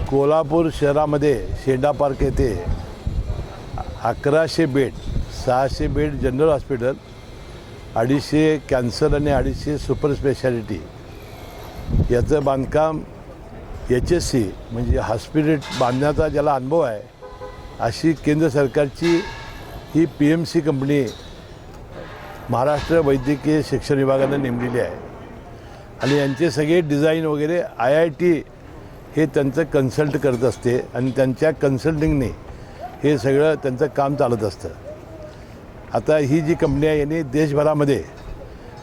कोल्हापूर शहरामध्ये शेंडा पार्क येथे 1100 bed 600 bed general hospital, 250 cancer आणि 250 सुपर स्पेशालिटी याचं बांधकाम HSC म्हणजे हॉस्पिटल बांधण्याचा ज्याला अनुभव आहे अशी केंद्र सरकारची ही PMC कंपनी महाराष्ट्र वैद्यकीय शिक्षण विभागाने नेमलेली आहे आणि यांचे सगळे डिझाईन वगैरे IIT हे त्यांचं कन्सल्ट करत असते आणि त्यांच्या कन्सल्टिंगने हे सगळं त्यांचं काम चालत असतं. आता ही जी कंपनी आहे यांनी देशभरामध्ये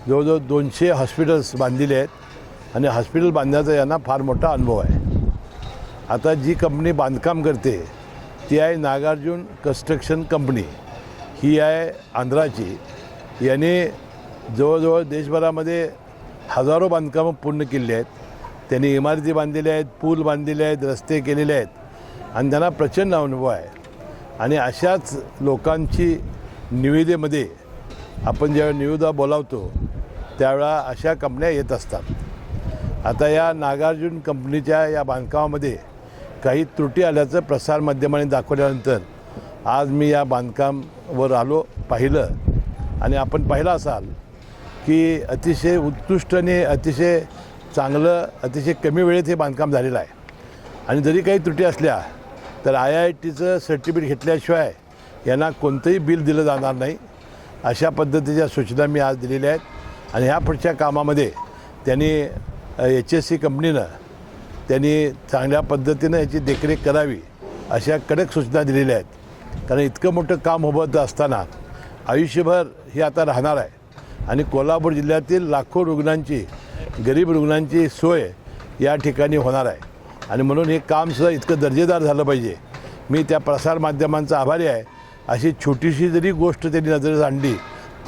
जवळजवळ 200 हॉस्पिटल्स बांधलेले आहेत आणि हॉस्पिटल बांधण्याचा यांना फार मोठा अनुभव आहे. आता जी कंपनी बांधकाम करते ती आहे नागार्जुन कन्स्ट्रक्शन कंपनी. ही आहे आंध्राची. याने जवळजवळ देशभरामध्ये हजारो बांधकामं पूर्ण केली आहेत. त्यांनी इमारती बांधलेल्या आहेत, पूल बांधलेले आहेत, रस्ते केलेले आहेत आणि त्यांना प्रचंड अनुभव आहे. आणि अशाच लोकांची निविदेमध्ये आपण जेव्हा निविदा बोलावतो त्यावेळा अशा कंपन्या येत असतात. आता या नागार्जुन कंपनीच्या या बांधकामामध्ये काही त्रुटी आल्याचं प्रसारमाध्यमांनी दाखवल्यानंतर आज मी या बांधकामावर आलो, पाहिलं आणि आपण पाहिलं असाल की अतिशय उत्कृष्ट आणि अतिशय चांगलं, अतिशय कमी वेळेत हे बांधकाम झालेलं आहे. आणि जरी काही त्रुटी असल्या तर IITचं सर्टिफिकेट घेतल्याशिवाय यांना कोणतंही बिल दिलं जाणार नाही. अशा पद्धतीच्या सूचना मी आज दिलेल्या आहेत. आणि ह्या पुढच्या कामामध्ये त्यांनी HSC कंपनीनं त्यांनी चांगल्या पद्धतीनं याची देखरेख करावी अशा कडक सूचना दिलेल्या आहेत. कारण इतकं मोठं काम उभं असताना आयुष्यभर हे आता राहणार आहे आणि कोल्हापूर जिल्ह्यातील लाखो रुग्णांची, गरीब रुग्णांची सोय या ठिकाणी होणार आहे. आणि म्हणून हे कामसुद्धा इतकं दर्जेदार झालं पाहिजे. मी त्या प्रसारमाध्यमांचा आभारी आहे. अशी छोटीशी जरी गोष्ट त्यांनी नजरेस आणली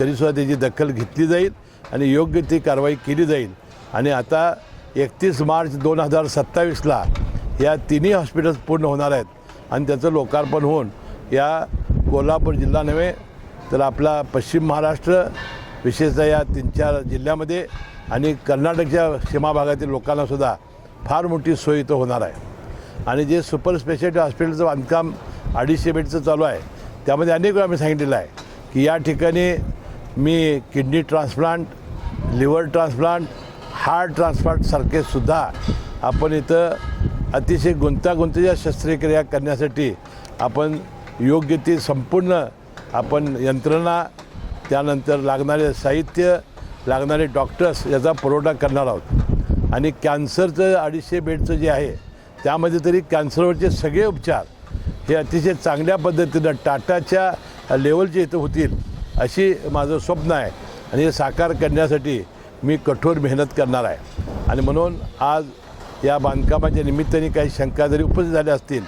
तरीसुद्धा त्याची दखल घेतली जाईल आणि योग्य ती कारवाई केली जाईल. आणि आता 31 मार्च 2027ला या तिन्ही हॉस्पिटल्स पूर्ण होणार आहेत आणि त्याचं लोकार्पण होऊन या कोल्हापूर जिल्हा नव्हे तर आपला पश्चिम महाराष्ट्र, विशेषतः या 3-4 जिल्ह्यामध्ये आणि कर्नाटकच्या सीमा भागातील लोकांनासुद्धा फार मोठी सोय इथं होणार आहे. आणि जे सुपर स्पेशालिटी हॉस्पिटलचं बांधकाम 250 बेडचं चालू आहे त्यामध्ये अनेक वेळा मी सांगितलेलं आहे की या ठिकाणी मी kidney transplant, liver transplant, heart ट्रान्सप्लांटसारखे सुद्धा आपण इथं अतिशय गुंतागुंतीच्या शस्त्रक्रिया करण्यासाठी आपण योग्य ती संपूर्ण आपण यंत्रणा, त्यानंतर लागणारे साहित्य, लागणारे डॉक्टर्स याचा पुरवठा करणार आहोत. आणि कॅन्सरचं 250 बेडचं जे आहे त्यामध्ये तरी कॅन्सरवरचे सगळे उपचार हे अतिशय चांगल्या पद्धतीनं टाटाच्या लेवलचे इथं होतील अशी माझं स्वप्न आहे. आणि हे साकार करण्यासाठी मी कठोर मेहनत करणार आहे. आणि म्हणून आज या बांधकामाच्या निमित्ताने काही शंका जरी उपस्थित झाल्या असतील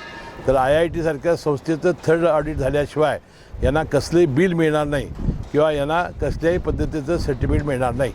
तर IIT सारख्या संस्थेचं थर्ड ऑडिट झाल्याशिवाय यांना कसलंही बिल मिळणार नाही किंवा यांना कसल्याही पद्धतीचं सर्टिफिकेट मिळणार नाही.